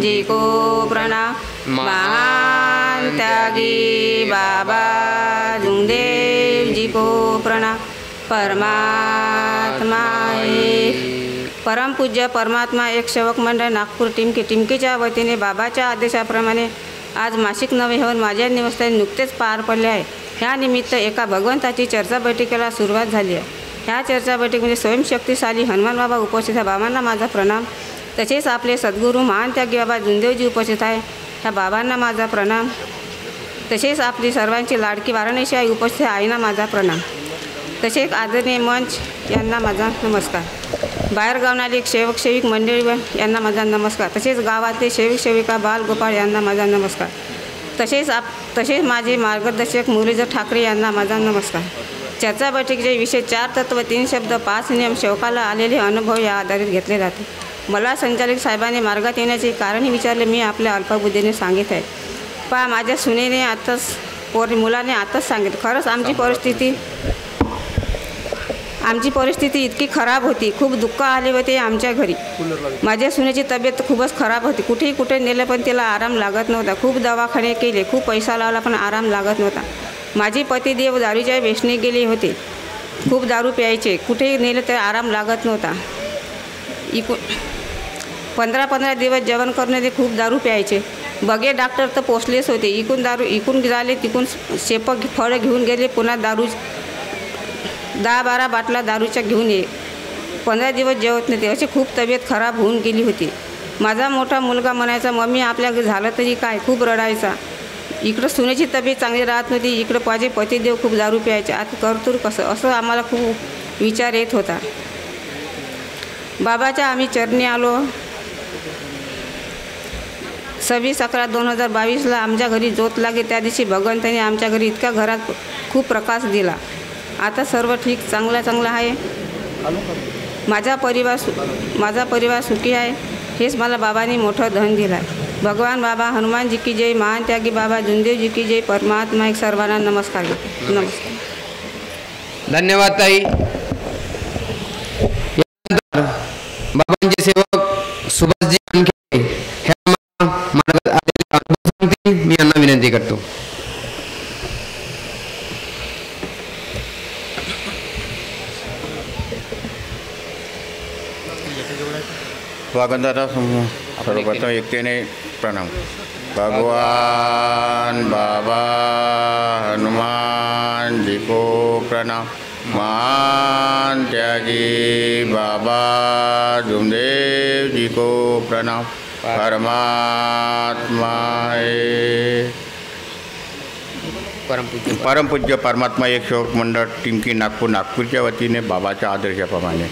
जी को प्रणाम। महान त्यागी बाबा जुंगदेव जी को प्रणाम। परमात्मा परमपूज्य परमात्मा एक सेवक मंडळ नागपूर टिमकीच्या वतीने बाबाच्या आदेशाप्रमाणे आज मासिक नवे हवन माझ्या निवासस्थानी नुकतेच पार पडले आहे। ह्यानिमित्त एका भगवंताची चर्चा बैठकीला सुरुवात झाली आहे। ह्या चर्चा बैठकीमध्ये स्वयंशक्तिशाली हनुमान बाबा उपस्थित आहे, बाबांना माझा प्रणाम। तसेच आपले सद्गुरू महान त्यागी बाबा जुंदेवजी उपस्थित आहे, ह्या बाबांना माझा प्रणाम। तसेच आपली सर्वांची लाडकी वाराणसी आई उपस्थित आहे, आईना माझा प्रणाम। तसेच आदरणीय मंच यांना माझा नमस्कार। बाहेरगावनाली सेवक सेविक मंडळी यांना माझा नमस्कार। तसेच गावातले सेविक सेविका बालगोपाळ यांना माझा नमस्कार। तसेच माझे मार्गदर्शक मुरलीधर ठाकरे यांना माझा नमस्कार। चर्चा बैठकीचे विषय 4 तत्व 3 शब्द 5 नियम सेवकाला आलेले अनुभव या आधारित घेतले जाते। मला संचालक साहेबांनी मार्गात येण्याचे कारण विचारले, मी आपल्या अल्पबुद्धीने सांगित आहे। पहा, माझ्या सुनेने मुलाने आताच सांगितलं, खरंच आमची परिस्थिती इतकी खराब होती, खूप दुःख आले होते आमच्या घरी। माझ्या सुनेची तब्येत खूपच खराब होती, कुठे नेलं पण तिला आराम लागत नव्हता। खूप दवाखाने केले, खूप पैसा लावला पण आराम लागत नव्हता। माझे पतिदेव दारूच्या व्यसनी गेले होते, खूप दारू प्यायचे, कुठेही नेलं तर आराम लागत नव्हता। 15 दिवस जेवण करणे ते खूप दारू प्यायचे। बघे डॉक्टर तर पोचलेच होते, इकून झाले, तिकून फळं घेऊन गेले, पुन्हा 10-12 बाटला दारूच्या घेऊन ये। 15 दिवस जेवत नव्हते, अशी खूप तब्येत खराब होऊन गेली होती। माझा मोठा मुलगा म्हणायचा, मम्मी आपल्या झालं तरी काय, खूप रडायचा। इकडं सुनेची तब्येत चांगली राहत नव्हती, इकडं माझे पतिदेव खूप दारू प्यायचे, आता करतूर कसं, असं आम्हाला खूप विचार येत होता। बाबाच्या आम्ही चरणी आलो। 26/11/2022ला आमच्या घरी ज्योत लागली। त्या दिवशी भगवंताने आमच्या घरी इतक्या घरात खूप प्रकाश दिला। आता सर्व ठीक चांगला आहे। माझा परिवार सुखी आहे। हेच मला बाबांनी मोठं धन दिलं आहे। भगवान बाबा हनुमान जी की जय, महान त्यागी बाबा जुंदेव जी की जय। परमात्मा एक सर्वांना नमस्कार। धन्यवाद ताई। बाबांचे सेवक सुभाषजी आणखे मी यांना विनंती करतो। स्वागताचा सर्वप्रथम एकतेने प्रणाम। भगवान बाबा हनुमान जी को प्रणाम। महान त्यागी बाबा जुमदेव जी को प्रणाम। परमात्मा परमपूज्य परमात्मा एक सेवक मंडळ टिमकी नागपूरच्या वतीने बाबाच्या आदर्शाप्रमाणे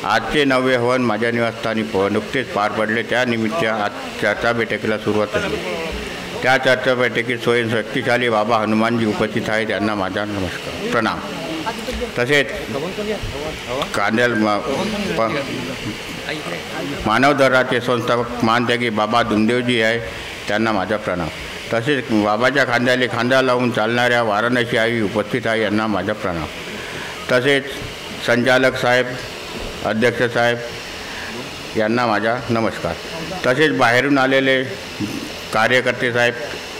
आजचे 9वे हवन माझ्या निवासस्थानी नुकतेच पार पडले। त्यानिमित्त आज चर्चा बैठकीला सुरुवात झाली। त्या चर्चा बैठकीत स्वयंशक्तिशाली बाबा हनुमानजी उपस्थित आहेत, त्यांना माझा नमस्कार प्रणाम। तसेच मानव धर्माचे संस्थापक महान त्यागी बाबा जुंदेवजी आहे, त्यांना माझा प्रणाम। तसेच बाबाच्या खांद्याला खांदा लावून चालणाऱ्या वाराणसी आई उपस्थित आहे, यांना माझा प्रणाम। तसेच संचालक साहेब, अध्यक्ष साहेब यांना माझा नमस्कार। तसेच बाहेरून आलेले कार्यकर्ते साहेब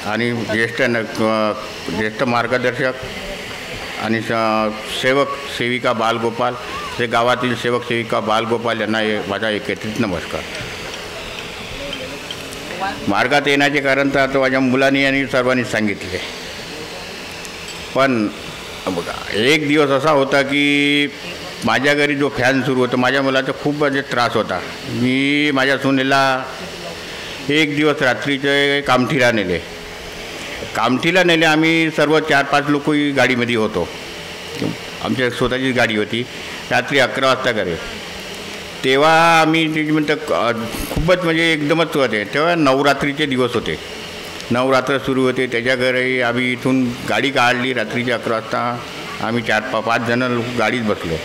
आणि ज्येष्ठ मार्गदर्शक आणि सेवक सेविका बालगोपाल, हे गावातील सेवक सेविका बालगोपाल यांना माझा एकत्रित नमस्कार। मार्गात येण्याचे कारण तर आता माझ्या मुलांनी आणि सर्वांनी सांगितले, पण बघा एक दिवस असा होता की माझ्या घरी जो फॅन सुरू होता, माझ्या मुलाचा खूप म्हणजे त्रास होता। मी माझ्या सुनेला एक दिवस रात्रीचे कामठीला नेले। आम्ही सर्व 4-5 लोक गाडीमध्ये होतो, आमच्या स्वतःची गाडी होती। रात्री 11 वाजता घरी तेव्हा आम्ही म्हणतं खूपच म्हणजे एकदमच होते। तेव्हा नवरात्रीचे दिवस होते, नवरात्र सुरू होते। त्याच्या घरी आम्ही इथून गाडी काढली रात्रीचे 11 वाजता। आम्ही 4-5 जण लोक गाडीत बसलो।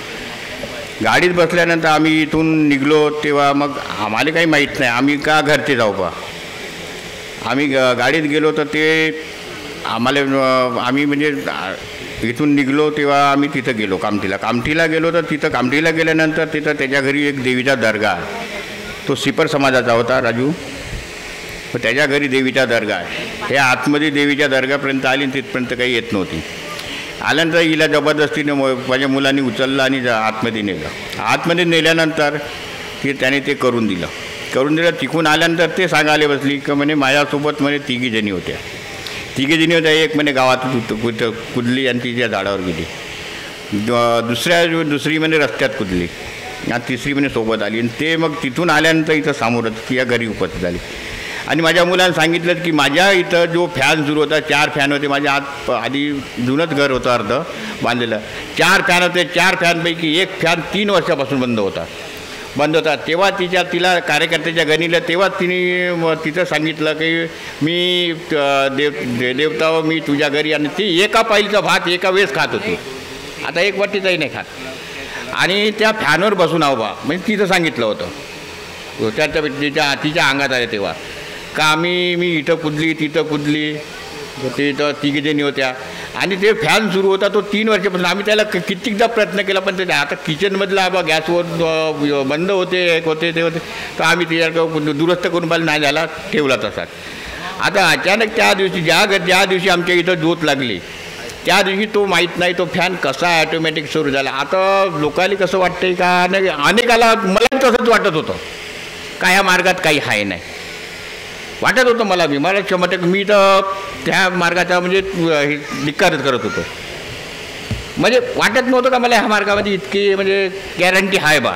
गाडीत बसल्यानंतर आम्ही इथून निघलो, तेव्हा मग आम्हाला काही माहीत नाही आम्ही का घरचे जाऊ बा। आम्ही गाडीत गेलो तर ते आम्ही म्हणजे इथून निघलो तेव्हा आम्ही तिथं गेलो कामठीला गेलो। तर तिथं कामठीला गेल्यानंतर तिथं त्याच्या घरी एक देवीचा दर्गा, तो सिपर समाजाचा होता राजू। पण त्याच्या घरी देवीचा दर्गा आहे. हे आतमध्ये देवीच्या दर्गापर्यंत आली आणि तिथपर्यंत काही येत नव्हती. आल्यानंतर हिला जबरदस्तीने माझ्या मुलांनी उचललं आणि आतमध्ये नेलं. आतमध्ये नेल्यानंतर त्याने ते करून दिलं. तिकून आल्यानंतर ते सांगायला बसली की म्हणे माझ्यासोबत म्हणे तिघीजणी होत्या. एक म्हणे गावात कुदली आणि तिच्या झाडावर गेली. दुसरी म्हणे रस्त्यात कुदली आणि तिसरी म्हणे सोबत आली. आणि ते मग तिथून आल्यानंतर इथं समोरच तिच्या घरी उपस्थित झाली. आणि माझ्या मुलांना सांगितलं की माझ्या इथं जो फॅन सुरू होता, 4 फॅन होते. माझ्या आधी जुनंच घर होतं अर्ध बांधलेलं. 4 फॅन होते. 4 फॅनपैकी एक फॅन 3 वर्षापासून बंद होता. तेव्हा तिला कार्यकर्त्याच्या गणीला तेव्हा तिने तिथं सांगितलं की मी देवता मी तुझ्या घरी. आणि ती एका पाईलचा भात एका वेळेस खात होती. आता एक वाटीचाही नाही खात. आणि त्या फॅनवर बसून आहो बा म्हणजे तिथं सांगितलं होतं तिच्या अंगात आले तेव्हा का मी इथं कुदली तिथं कुदली. तिथं तिघीजणी होत्या आणि ते फॅन सुरू होता तो 3 वर्षापासून. आम्ही त्याला कितीकदा प्रयत्न केला पण ते आता किचनमधला बा गॅसवर बंद होते ते होते तर आम्ही त्याच्याकडे दुरुस्त करून पाहिलं नाही झाला ठेवला तसाच. आता अचानक त्या दिवशी ज्या दिवशी आमच्या इथं ज्योत लागली त्या दिवशी तो माहीत नाही तो फॅन कसा ॲटोमॅटिक सुरू झाला. आता लोकांना कसं वाटतंय का अनेकाला मला तसंच वाटत होतं का ह्या मार्गात काही आहे नाही वाटत होतं मला 100% मी तर त्या मार्गाचा म्हणजे निकाल करत होतो. म्हणजे वाटत नव्हतं का मला ह्या मार्गामध्ये इतकी म्हणजे गॅरंटी आहे बा.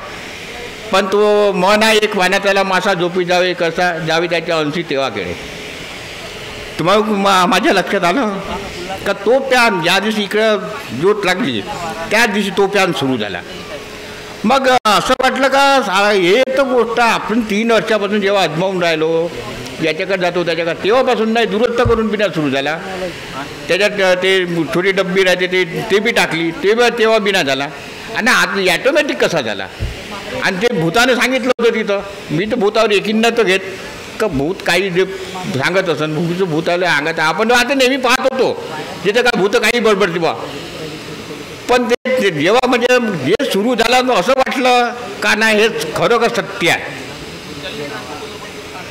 पण तो मना एक वाण्याच्याला मासा झोपी जावे कसा जावे त्याच्या अंशी तेव्हा केळे. तुम्हाला माझ्या लक्षात आलं का तो पॅन ज्या दिवशी इकडं ज्योत लागली त्याच दिवशी तो पॅन सुरू झाला. मग असं वाटलं का हे तर गोष्ट आपण 3 वर्षापासून जेव्हा आजमावून राहिलो याच्याकडे जातो त्याच्याकडे तेव्हापासून नाही दुरुस्त करून बिना सुरू झाला. त्याच्यात ते छोटी डब्बी राहते ते बी टाकली तेव्हा बिना झाला. आणि आता ॲटोमॅटिक कसा झाला. आणि ते भूताने सांगितलं होतं तिथं. मी तर भूतावर एकीन नव्हतं घेत का भूत काही जे सांगत असन भूताला सांगत आपण आता नेहमी पाहत होतो जिथं का भूत काही बडबडते बा. पण ते जेव्हा म्हणजे जे सुरू झालं असं वाटलं का नाही हेच खरोखर सत्य आहे.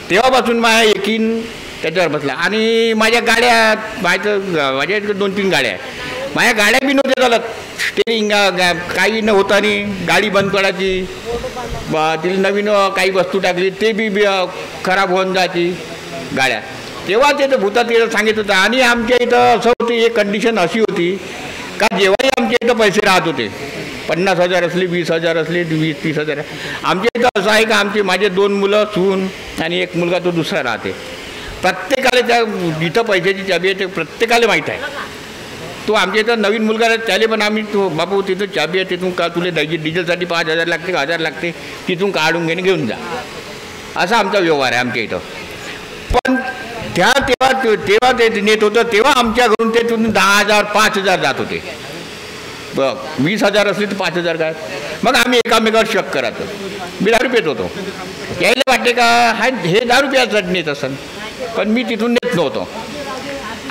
तेव्हापासून माझ्या एकीन त्याच्यावर बसला. आणि माझ्या गाड्या माझ्या 2-3 गाड्या आहे. माझ्या गाड्या बी नव्हत्या चालत. स्टेरिंग काही न होता आणि गाडी बंद पडायची. तिला नवीन काही वस्तू टाकली ते बी खराब होऊन जायची गाड्या. तेव्हा ते तर भूतात सांगितलं होतं. आणि आमच्या इथं असं होतं एक कंडिशन अशी होती का जेव्हाही आमच्या इथं पैसे राहत होते 50,000 असले 20,000 असले 20-30,000. आमच्या इथं असं आहे का माझे 2 मुलं सून आणि एक मुलगा तो दुसरा राहते. प्रत्येकाला त्या जिथं पैशाची चाबी आहे ते प्रत्येकाला माहीत आहे. तो आमच्या इथं नवीन मुलगा त्याला पण आम्ही तो बापू तिथं चाबी आहे तिथून का तुला डिझेलसाठी 5,000 लागते का 1,000 लागते तिथून काढून घेऊन जा असा आमचा व्यवहार आहे आमच्या इथं. पण तेव्हा ते नेत होतं तेव्हा आमच्या घरून ते तिथून 10,000 5,000 जात होते. 20,000 असले तर 5,000 काय. मग आम्ही एकामेकावर शक करायचो. मी दारू पेत होतो. यायला वाटते का हे दारू प्यायसाठी नेत असन पण मी तिथून नेत नव्हतो.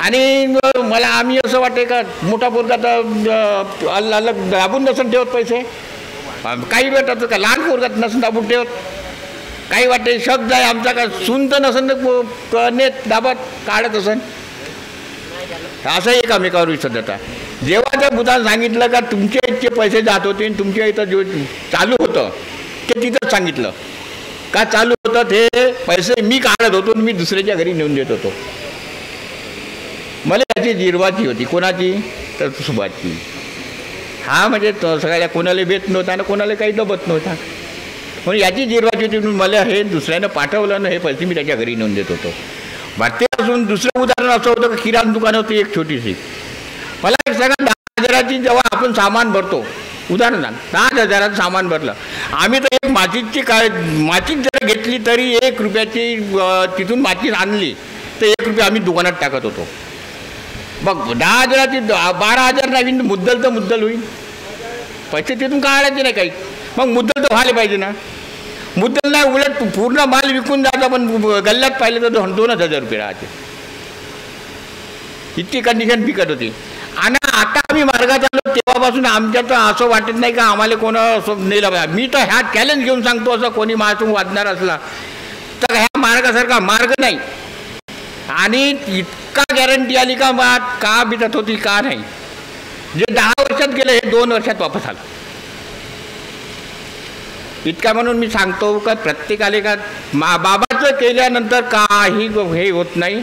आणि मला आम्ही असं वाटते का मोठा पोरगा तर अलग दाबून नसून ठेवत पैसे काही भेटत का लहान पोरगात नसून दाबून ठेवत काही वाटते शक जाय आमचा का सून तर नसन नेत दाबत काढत असन असं एकामेकावर विसरत होता. जेव्हा त्या भूतानं सांगितलं का तुमच्या इतके पैसे जात होते आणि तुमच्या इथं जो चालू होतं ते तिथंच सांगितलं का चालू होतं ते पैसे मी काढत होतो मी दुसऱ्याच्या घरी नेऊन देत होतो. मला याची जिरवाची होती. कोणाची तर सुभाषची. हा म्हणजे सगळ्या कोणाला भेट नव्हता आणि कोणाला काही डबत नव्हता म्हणून याची जिरवाची होती. म्हणून मला हे दुसऱ्यानं पाठवलं ना हे पैसे मी त्याच्या घरी नेऊन देत होतो. भारतीयापासून दुसरं उदाहरण असं होतं की किराणा दुकान होती एक छोटीशी. मला एक सांगा 10,000ची जेव्हा आपण सामान भरतो उदाहरण 10,000चं सामान भरलं आम्ही तर एक माचीच जर घेतली तरी 1 रुपयाची तिथून माचीस आणली तर 1 रुपया आम्ही दुकानात टाकत होतो. मग 10,000ची 12,000 नवीन मुद्दल तर मुद्दल होईल पैसे तिथून काढायचे नाही काही. मग मुद्दल तर व्हायला पाहिजे ना. मुद्दल नाही उलट पूर्ण माल विकून जायचा पण गल्ल्यात पाहिलं तर 2,000 रुपये राहते. इतकी कंडिशन बिकट होती. आणि आता आम्ही मार्गात आलो तेव्हापासून आमच्या तर असं वाटत नाही का आम्हाला कोण असं नेलं पाहिजे. मी तर ह्या चॅलेंज घेऊन सांगतो असं कोणी माझ्यातून वाजणार असला तर ह्या मार्गासारखा मार्ग नाही आणि इतका गॅरंटी आली का बा का बितत होती का नाही, जे 10 वर्षात गेलं हे 2 वर्षात वापस आलं. इतका म्हणून मी सांगतो का प्रत्येकाले का बाबाचं केल्यानंतर काही हे होत नाही.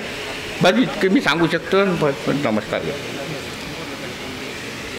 बस इतकं मी सांगू शकतो. नमस्कार.